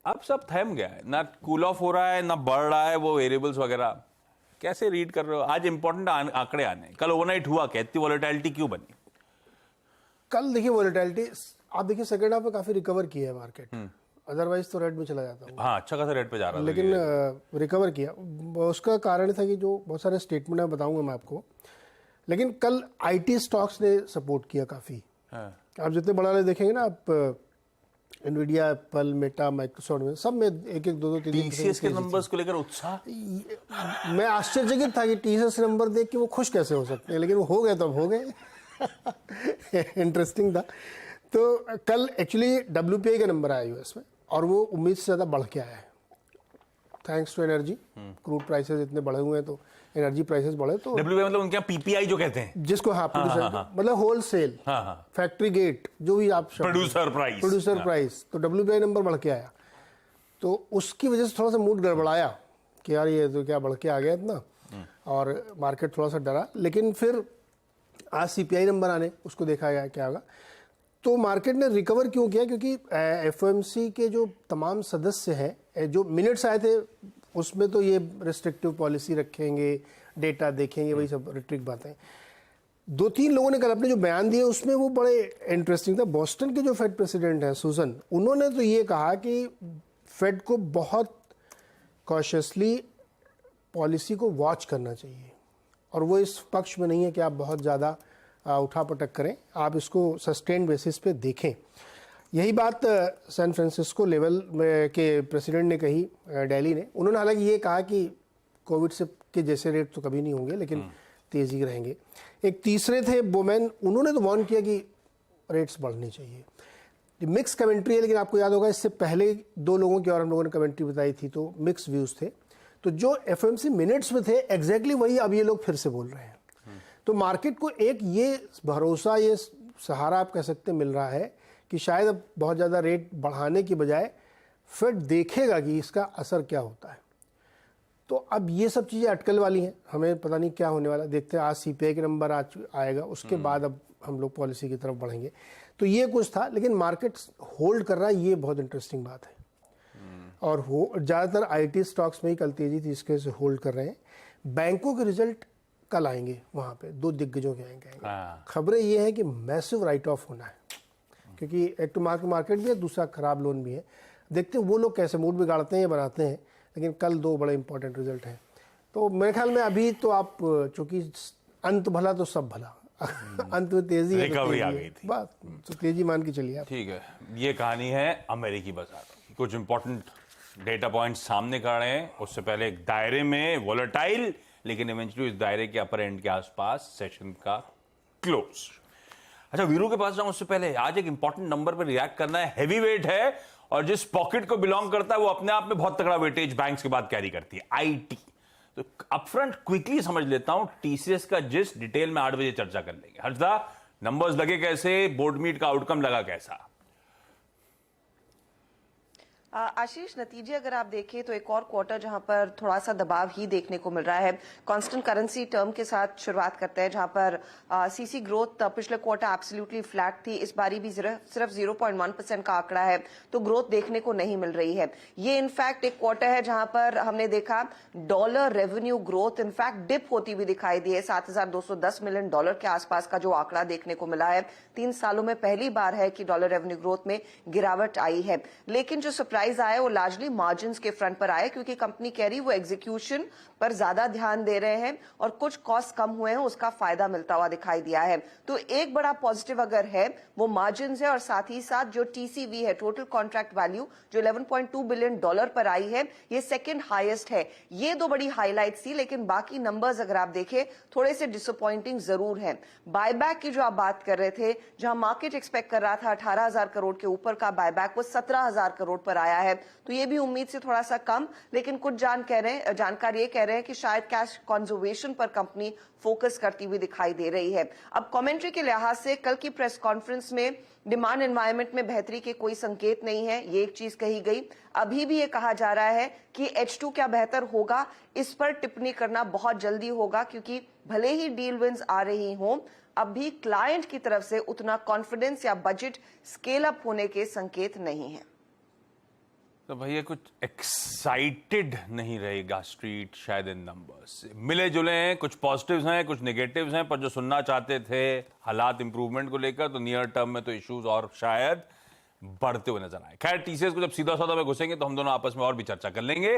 अब सब थम गया है, ना कूल ऑफ हो रहा है ना बढ़ रहा है वो वेरिएबल्स वगैरह। कैसे रीड कर रहे हो? आज इंपॉर्टेंट आंकड़े आने, कल ओवरनाइट हुआ क्या, इतनी वॉलेटिलिटी क्यों बनी? कल देखिए वॉलेटिलिटी आप देखिए सेकंड हाफ में काफी रिकवर किया है मार्केट, अदरवाइज तो रेड में चला जाता हूँ। हाँ, अच्छा खासा रेट पे जा रहा था लेकिन रिकवर किया, उसका कारण था कि जो बहुत सारे स्टेटमेंट है बताऊंगा मैं आपको, लेकिन कल आईटी स्टॉक्स ने सपोर्ट किया काफी। आप जितने बड़ा वाले देखेंगे ना, आप एनवीडिया, एप्पल, मेटा, माइक्रोसॉफ्ट में सब में एक एक दो दो तीन टीसीएस के नंबर्स को लेकर उत्साह, मैं आश्चर्यचकित था कि टीसीएस नंबर देख के वो खुश कैसे हो सकते हैं, लेकिन वो हो गए तो अब हो गए। इंटरेस्टिंग था। तो कल एक्चुअली डब्ल्यूपीआई का नंबर आया यूएस में और वो उम्मीद से ज़्यादा बढ़ के आया है, thanks to energy. Crude prices इतने बढ़े हुए हैं तो एनर्जी प्राइसेस बढ़े तो डब्ल्यूपीआई मतलब उनके यहाँ पीपीआई जो कहते हैं, जिसको मतलब होल सेल, फैक्ट्री गेट, जो भी आप प्रोड्यूसर प्राइस, तो डब्ल्यूपीआई नंबर बढ़ के आया। तो उसकी वजह से थोड़ा सा मूड गड़बड़ाया कि यार ये तो क्या बढ़ के आ गया इतना, और मार्केट थोड़ा सा डरा। लेकिन फिर आज सीपीआई नंबर आने, उसको देखा गया क्या होगा। तो मार्केट ने रिकवर क्यों किया? क्योंकि एफओएमसी के जो तमाम सदस्य हैं, जो मिनट्स आए थे उसमें तो ये रिस्ट्रिक्टिव पॉलिसी रखेंगे, डेटा देखेंगे, वही सब रिट्रिक बातें। दो तीन लोगों ने कल अपने जो बयान दिए उसमें वो बड़े इंटरेस्टिंग था। बोस्टन के जो फेड प्रेसिडेंट हैं सुजन, उन्होंने तो ये कहा कि फेड को बहुत कॉशियसली पॉलिसी को वॉच करना चाहिए, और वो इस पक्ष में नहीं है कि आप बहुत ज़्यादा उठापटक करें, आप इसको सस्टेन बेसिस पे देखें। यही बात सैन फ्रांसिस्को लेवल में के प्रेसिडेंट ने कही, दिल्ली ने। उन्होंने हालांकि ये कहा कि कोविड से के जैसे रेट तो कभी नहीं होंगे, लेकिन तेजी रहेंगे। एक तीसरे थे बोमैन, उन्होंने तो वार्न किया कि रेट्स बढ़ने चाहिए। मिक्स कमेंट्री है, लेकिन आपको याद होगा इससे पहले दो लोगों की और हम लोगों ने कमेंट्री बताई थी तो मिक्स व्यूज थे। तो जो एफओएमसी मिनट्स में थे एग्जैक्टली वही अब ये लोग फिर से बोल रहे हैं। तो मार्केट को एक ये भरोसा, ये सहारा आप कह सकते मिल रहा है कि शायद अब बहुत ज़्यादा रेट बढ़ाने की बजाय फेड देखेगा कि इसका असर क्या होता है। तो अब ये सब चीज़ें अटकल वाली हैं, हमें पता नहीं क्या होने वाला। देखते हैं, आज सीपीआई के नंबर आज आएगा, उसके बाद अब हम लोग पॉलिसी की तरफ बढ़ेंगे। तो ये कुछ था, लेकिन मार्केट होल्ड कर रहा है, ये बहुत इंटरेस्टिंग बात है। और ज़्यादातर आईटी स्टॉक्स में ही कल तेजी थी, इसके से होल्ड कर रहे हैं। बैंकों के रिजल्ट कल आएंगे, वहाँ पे दो दिग्गजों के आएंगे। खबरें ये हैं कि मैसिव राइट ऑफ होना है, क्योंकि एक तो मार्केट भी है, दूसरा खराब लोन भी है। देखते हैं वो लोग कैसे मूड बिगाड़ते हैं या बनाते हैं, लेकिन कल दो बड़े इंपॉर्टेंट रिजल्ट हैं। तो मेरे ख्याल में अभी तो आप, चूंकि अंत भला तो सब भला, अंत में तेजी है, रिकवरी आ गई थी, बस तो तेजी मान के चलिए आप। ठीक है, ये कहानी है अमेरिकी बाजार की। कुछ इंपॉर्टेंट डेटा पॉइंट्स सामने कर रहे हैं, उससे पहले एक दायरे में वॉलेटाइल, लेकिन इवेंचुअली इस दायरे के अपर एंड के आसपास सेशन का क्लोज। अच्छा, वीरू के पास जाऊं उससे पहले आज एक इंपॉर्टेंट नंबर पर रिएक्ट करना है। हैवी वेट है और जिस पॉकेट को बिलोंग करता है वो अपने आप में बहुत तगड़ा वेटेज बैंक्स के बाद कैरी करती है, आईटी। तो अपफ्रंट क्विकली समझ लेता हूं टीसीएस का, जिस डिटेल में 8 बजे चर्चा कर लेंगे। हर्षदा, नंबर्स लगे कैसे, बोर्ड मीट का आउटकम लगा कैसा? आशीष, नतीजे अगर आप देखें तो एक और क्वार्टर जहां पर थोड़ा सा दबाव ही देखने को मिल रहा है। कांस्टेंट करेंसी टर्म के साथ शुरुआत करते हैं, जहां पर सीसी ग्रोथ पिछले क्वार्टर एब्सोल्युटली फ्लैट थी, इस बारी भी सिर्फ 0.1% का आंकड़ा है, तो ग्रोथ देखने को नहीं मिल रही है। ये इनफैक्ट एक क्वार्टर है जहां पर हमने देखा dollar revenue growth in fact dip होती हुई दिखाई दी है। $7,210 मिलियन के आसपास का जो आंकड़ा देखने को मिला है, 3 सालों में पहली बार है कि डॉलर रेवेन्यू ग्रोथ में गिरावट आई है। लेकिन जो सरप्राइज आया वो लार्जली मार्जिन्स के फ्रंट पर आए, क्योंकि कंपनी कह रही वो एग्जीक्यूशन पर ज्यादा ध्यान दे रहे हैं और कुछ कॉस्ट कम हुए हैं, उसका फायदा मिलता हुआ दिखाई दिया है। तो एक बड़ा पॉजिटिव अगर है वो मार्जिन्स है, और साथ ही साथ जो टीसीवी है, टोटल कॉन्ट्रैक्ट वैल्यू, जो $11.2 बिलियन पर आई है, ये सेकंड हाईएस्ट है। ये दो बड़ी हाईलाइट्स थी, लेकिन बाकी नंबर्स अगर आप देखें थोड़े से डिसअपॉइंटिंग जरूर है। बायबैक की जो आप बात कर रहे थे, जहां मार्केट एक्सपेक्ट कर रहा था 18,000 करोड़ के ऊपर का बायबैक, वो 17,000 करोड़ पर आया है, तो ये भी उम्मीद से थोड़ा सा कम। लेकिन कुछ जानकार ये कह रहे हैं कि शायद कैश कंजर्वेशन पर कंपनी फोकस करती हुई दिखाई दे रही है। अब कमेंट्री के लिहाज से कल की प्रेस कॉन्फ्रेंस में डिमांड एनवायरनमेंट में बेहतरी के कोई संकेत नहीं है, ये एक चीज कही गई। अभी भी ये कहा जा रहा है कि H2 क्या बेहतर होगा, इस पर टिप्पणी करना बहुत जल्दी होगा, क्योंकि भले ही डील विंस आ रही हों, अब भी क्लाइंट की तरफ से उतना कॉन्फिडेंस या बजट स्केल अप होने के संकेत नहीं है। तो भैया कुछ एक्साइटेड नहीं रहेगा स्ट्रीट शायद इन नंबर्स से। मिले जुले हैं, कुछ पॉजिटिव्स हैं, कुछ नेगेटिव्स हैं, पर जो सुनना चाहते थे हालात इंप्रूवमेंट को लेकर, तो नियर टर्म में तो इश्यूज और शायद बढ़ते हुए नजर आए। खैर टीसीएस को जब सीधा साधा में घुसेंगे तो हम दोनों आपस में और भी चर्चा कर लेंगे।